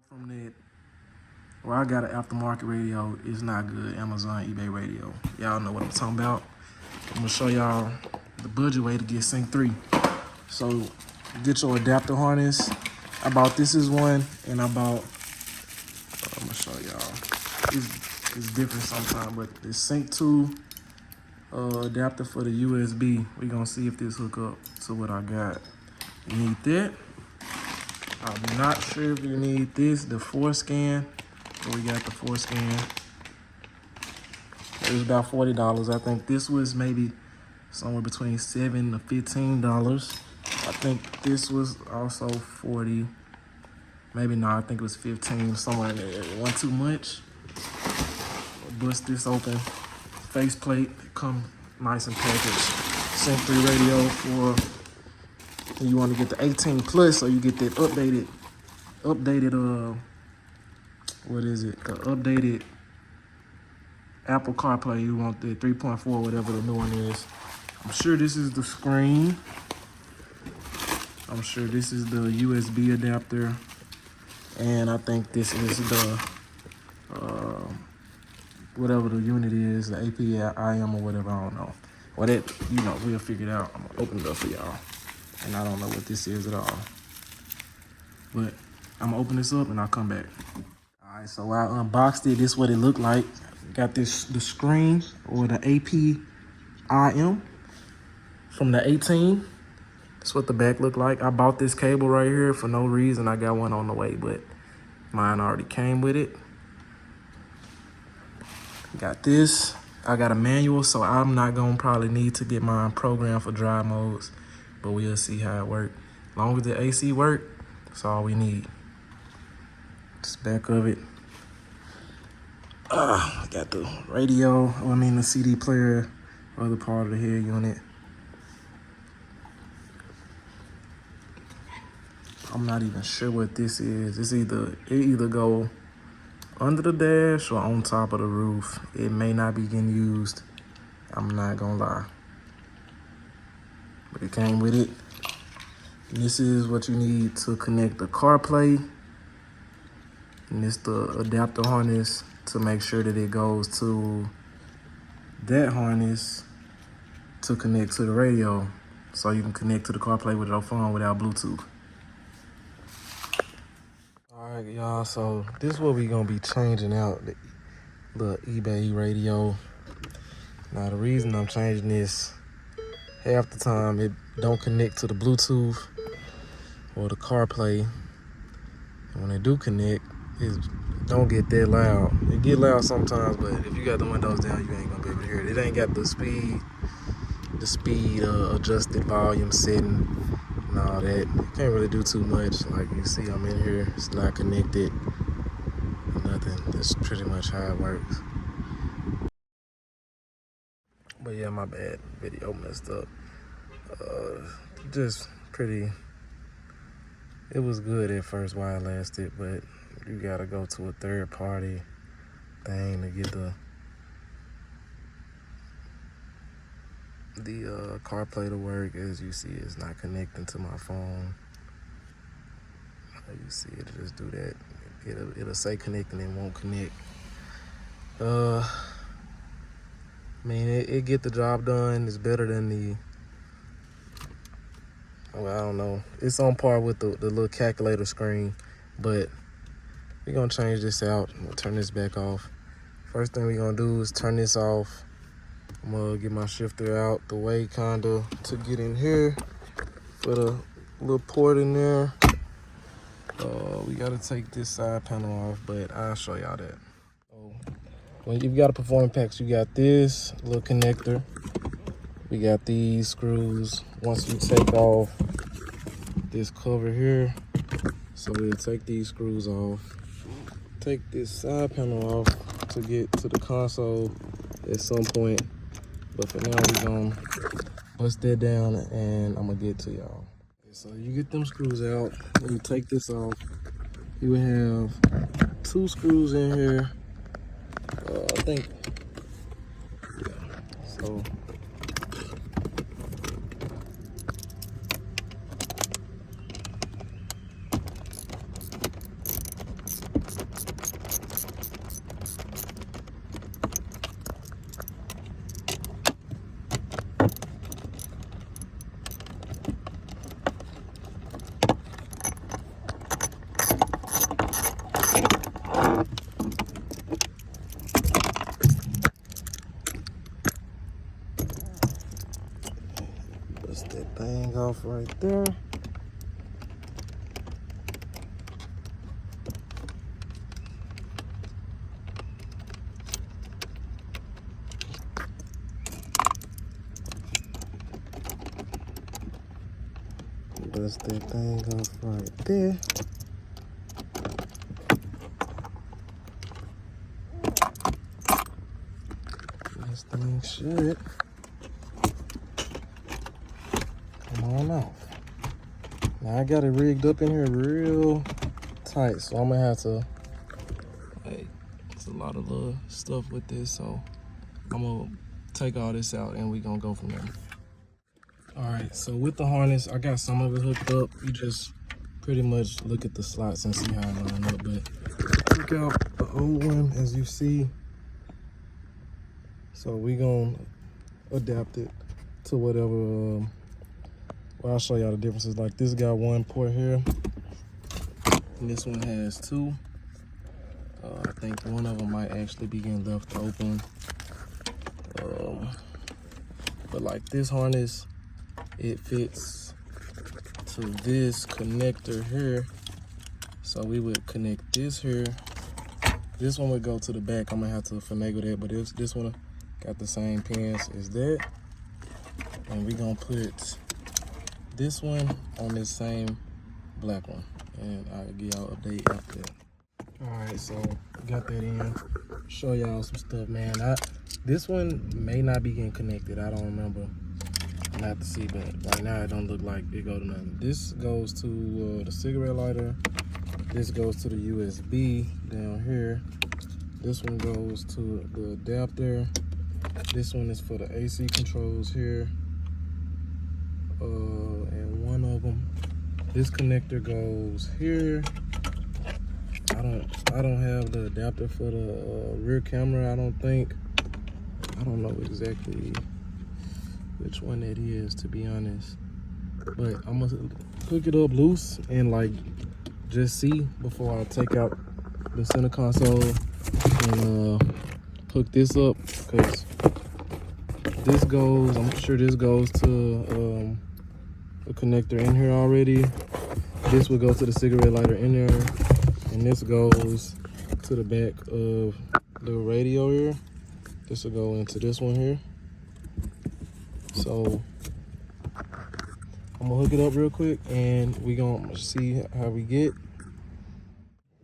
From that, well, I got an aftermarket radio. It's not good. Amazon, eBay radio. Y'all know what I'm talking about. I'm gonna show y'all the budget way to get Sync 3. So get your adapter harness. I bought this is one, and I bought. I'm gonna show y'all. It's different sometimes, but the Sync 2 adapter for the USB. We're gonna see if this hook up to what I got. You need that. I'm not sure if you need this, the 4-scan. So we got the 4-scan. It was about $40. I think this was maybe somewhere between $7 to $15. I think this was also $40. Maybe not, I think it was $15, somewhere in there. It wasn't too much. Bust this open. Faceplate, come nice and packaged. Sync 3 radio for, you want to get the 18 plus, so you get that updated, what is it? The updated Apple CarPlay. You want the 3.4, whatever the new one is. I'm sure this is the screen. I'm sure this is the USB adapter. And I think this is the, whatever the unit is, the APIM or whatever, I don't know. Well, that, we'll figure it out. I'm gonna open it up for y'all. And I don't know what this is at all. But I'm gonna open this up and I'll come back. All right, so I unboxed it. This is what it looked like. Got the screen, or the APIM from the 18. That's what the back looked like. I bought this cable right here for no reason. I got one on the way, but mine already came with it. Got this. I got a manual, so I'm not gonna probably need to get mine programmed for drive modes, but we'll see how it works. As long as the AC work, that's all we need. Just back of it. I got the radio, the CD player, other part of the head unit. I'm not even sure what this is. It either go under the dash or on top of the roof. It may not be getting used. I'm not gonna lie. But it came with it. And this is what you need to connect the CarPlay. And this the adapter harness to make sure that it goes to that harness to connect to the radio. So you can connect to the CarPlay with your phone without Bluetooth. All right, y'all, so this is what we're gonna be changing out, the eBay radio. Now the reason I'm changing this, half the time it don't connect to the Bluetooth or the CarPlay. And when they do connect, it don't get that loud. It get loud sometimes, but if you got the windows down, you ain't gonna be able to hear it. It ain't got the speed adjusted volume setting and all that. Can't really do too much. Like you see, I'm in here, it's not connected, nothing. That's pretty much how it works. But yeah, my bad, video messed up. Just pretty, it was good at first while it lasted, but you gotta go to a third party thing to get the CarPlay to work. As you see, it's not connecting to my phone. You see, it'll just do that. It'll say connecting and won't connect. It get the job done. It's better than the, I don't know. It's on par with the little calculator screen, but we're gonna change this out. We'll turn this back off. First thing we're gonna do is turn this off. I'm gonna get my shifter out the way kinda to get in here. Put a little port in there. We gotta take this side panel off, but I'll show y'all that. So, when you've got a performance pack, you got this little connector. We got these screws. Once you take off this cover here, so we'll take these screws off. Take this side panel off to get to the console at some point. But for now, we're gonna bust that down and I'm gonna get to y'all. So you get them screws out, and you take this off. You have 2 screws in here. I think, yeah, so. off right there. Dust that thing off right there. This thing should come on off. Now I got it rigged up in here real tight, so I'm gonna have to, hey, it's a lot of little stuff with this, so I'm gonna take all this out and we gonna go from there. All right, so with the harness, I got some of it hooked up. You just pretty much look at the slots and see how it line up, but look out the old one, as you see. So we gonna adapt it to whatever, well, I'll show y'all the differences. Like this got one port here, and this one has two. I think one of them might actually be getting left open. But like this harness, it fits to this connector here. So we would connect this here. This one would go to the back. I'm gonna have to finagle that, but this one got the same pins as that. And we gonna put this one on this same black one. And I'll give y'all an update after that. All right, so got that in. Show y'all some stuff, man. This one may not be getting connected. I don't remember. I'm gonna have to see, but right now it don't look like it go to nothing. This goes to the cigarette lighter. This goes to the USB down here. This one goes to the adapter. This one is for the AC controls here. And one of them, this connector goes here. I don't have the adapter for the rear camera, I don't think. I don't know exactly which one that is, to be honest. But I'm gonna hook it up loose and like just see before I take out the center console and hook this up, because this goes, I'm sure this goes to a connector in here already. This would go to the cigarette lighter in there, and this goes to the back of the radio here. This will go into this one here. So I'm gonna hook it up real quick and we gonna see how we get.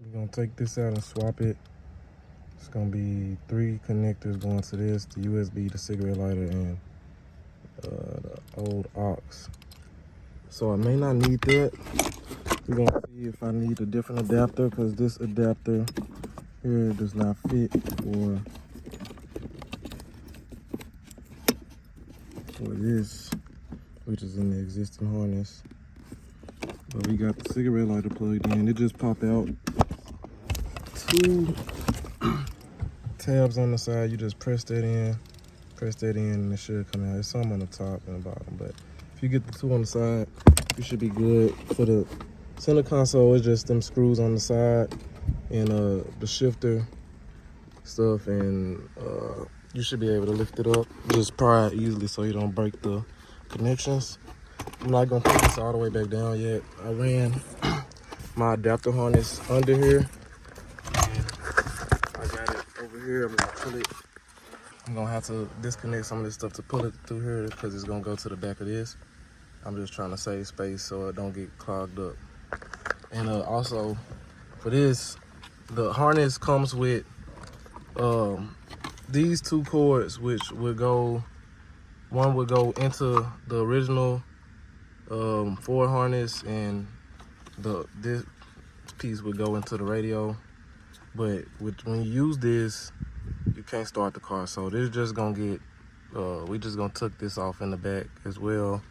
We're gonna take this out and swap it. It's gonna be 3 connectors going to this, the USB, the cigarette lighter, and the old aux. So I may not need that. We're gonna see if I need a different adapter, because this adapter here does not fit for this, which is in the existing harness. But we got the cigarette lighter plugged in. It just popped out 2 tabs on the side. You just press that in, and it should come out. There's some on the top and the bottom, but if you get the 2 on the side, you should be good. For the center console, it's just them screws on the side and the shifter stuff, and you should be able to lift it up, just pry it easily so you don't break the connections. I'm not gonna put this all the way back down yet. I ran my adapter harness under here, and I got it over here. I'm gonna pull it. I'm gonna have to disconnect some of this stuff to pull it through here, because it's gonna go to the back of this. I'm just trying to save space so it don't get clogged up. And also for this, the harness comes with these 2 cords, which would go, one would go into the original Ford harness, and this piece would go into the radio. But when you use this, you can't start the car. So this is just gonna get, we just gonna tuck this off in the back as well.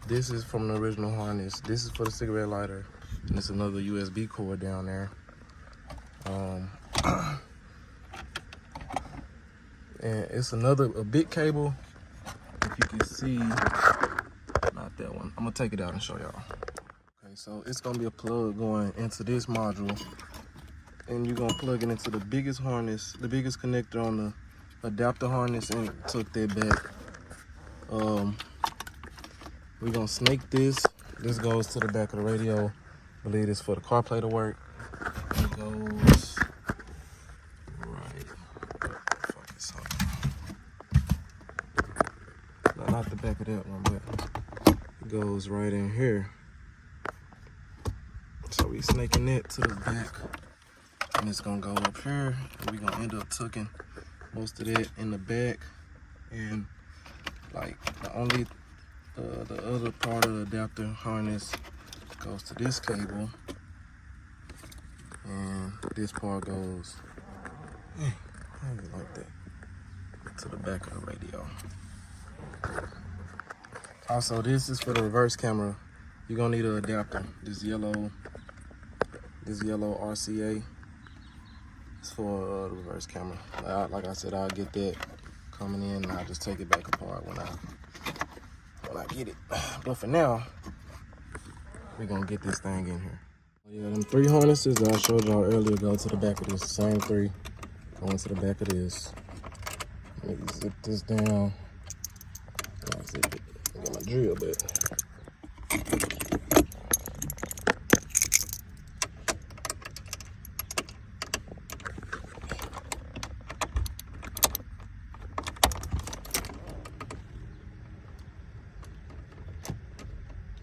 This is from the original harness. This is for the cigarette lighter, and it's another USB cord down there. And it's a big cable, if you can see. Not that one. I'm gonna take it out and show y'all. Okay, so it's gonna be a plug going into this module, and you're gonna plug it into the biggest harness, the biggest connector on the adapter harness, and tuck that back. We're gonna snake this. This goes to the back of the radio. I believe it's for the CarPlay to work. It goes right. Fuck this up. No, not the back of that one, but it goes right in here. So we snaking it to the back, and it's gonna go up here, and we gonna end up tucking most of that in the back, and like the other part of the adapter harness goes to this cable, and this part goes like that to the back of the radio. Also, this is for the reverse camera. You're gonna need an adapter. This yellow RCA is for the reverse camera. Like I said, I'll get that coming in, and I'll just take it back apart when I get it. But for now, we're gonna get this thing in here. Yeah, them 3 harnesses that I showed y'all earlier go to the back of this. Same 3 going to the back of this. Let me zip this down. I'll zip it. I got my drill bit.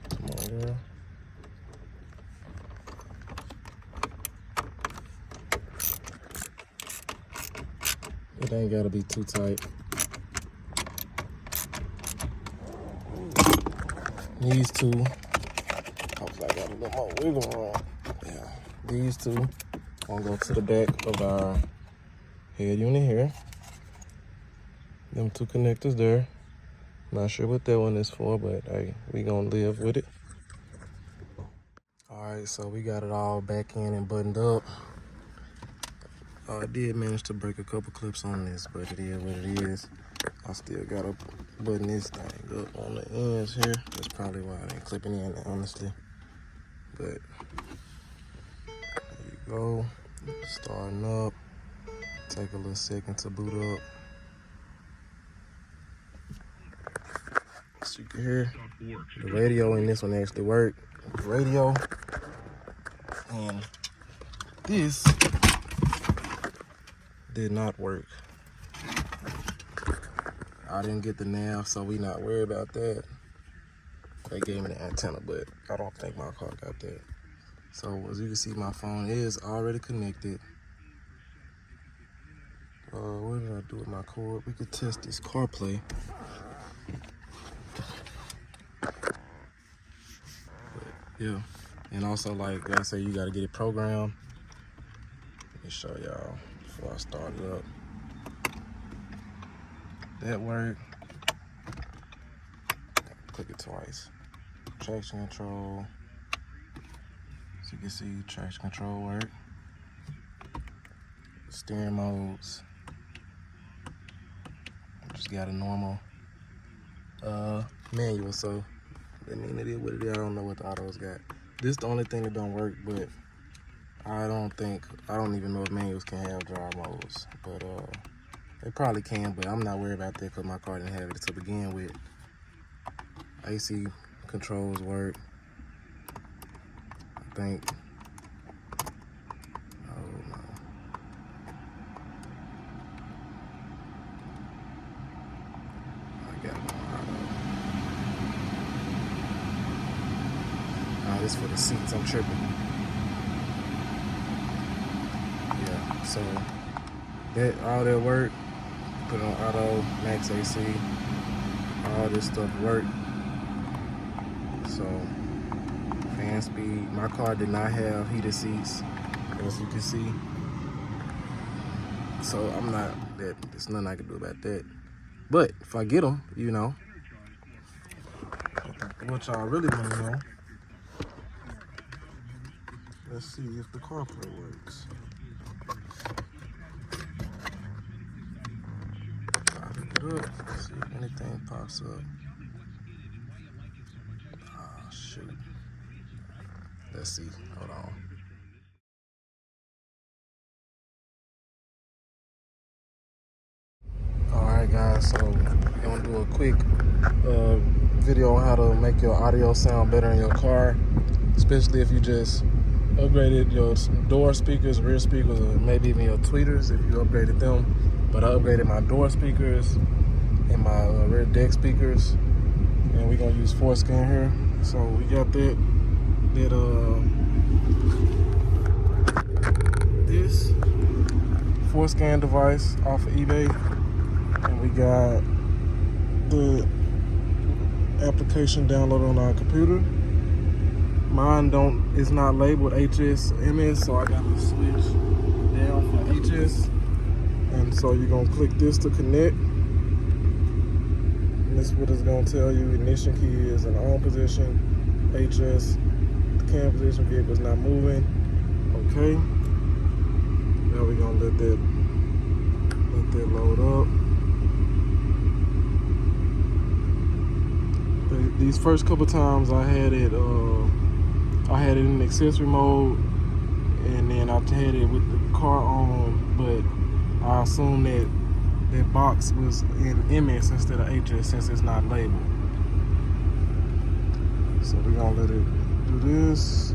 Come on, girl. It ain't gotta be too tight. These 2, hopefully I got a little more wiggle room. Yeah, these 2 gonna go to the back of our head unit here. Them 2 connectors there. Not sure what that one is for, but hey, we gonna live with it. All right, so we got it all back in and buttoned up. I did manage to break a couple clips on this, but it is what it is. I still gotta button this thing up on the ends here. That's probably why I ain't clipping in, honestly. But there you go. Starting up. Take a little second to boot up. As you can hear, the radio in this one actually worked. The radio and this did not work. I didn't get the nav, so we not worried about that. They gave me the antenna, but I don't think my car got that. So as you can see, my phone is already connected. What did I do with my cord? We could test this CarPlay. But yeah, and also like I say, you gotta get it programmed. Let me show y'all before I start it up. That worked. Click it twice. Traction control. So you can see traction control work. Steering modes. Just got a normal manual, so I mean it is what it is. I don't know what the autos got. This is the only thing that don't work, but I don't even know if manuals can have drive modes. But they probably can, but I'm not worried about that because my car didn't have it to begin with. AC controls work. I think. Oh no. I got one. Oh, this for the seats. I'm tripping. Yeah. So that all that work. Put on auto, max AC. All this stuff worked. So, fan speed. My car did not have heated seats, as you can see. So there's nothing I can do about that. But if I get them, you know, what y'all really want to know, let's see if the CarPlay works. Up. See if anything pops up. Oh shoot. Let's see. Hold on. Alright guys, so I'm gonna do a quick video on how to make your audio sound better in your car, especially if you just upgraded your door speakers, rear speakers, or maybe even your tweeters if you upgraded them. But I upgraded my door speakers and my rear deck speakers, and we're gonna use Forescan here. So we got this Forescan device off of eBay, and we got the application downloaded on our computer. Mine is not labeled HS MS, so I got to switch down for HS. And so you're gonna click this to connect. And this is what it's gonna tell you. Ignition key is in on position. HS, the cam position, vehicle's not moving. Okay. Now we're gonna let that load up. These first couple times I had it in accessory mode, and then I had it with the car on, but I assumed that box was in MS instead of HS since it's not labeled. So we're gonna let it do this.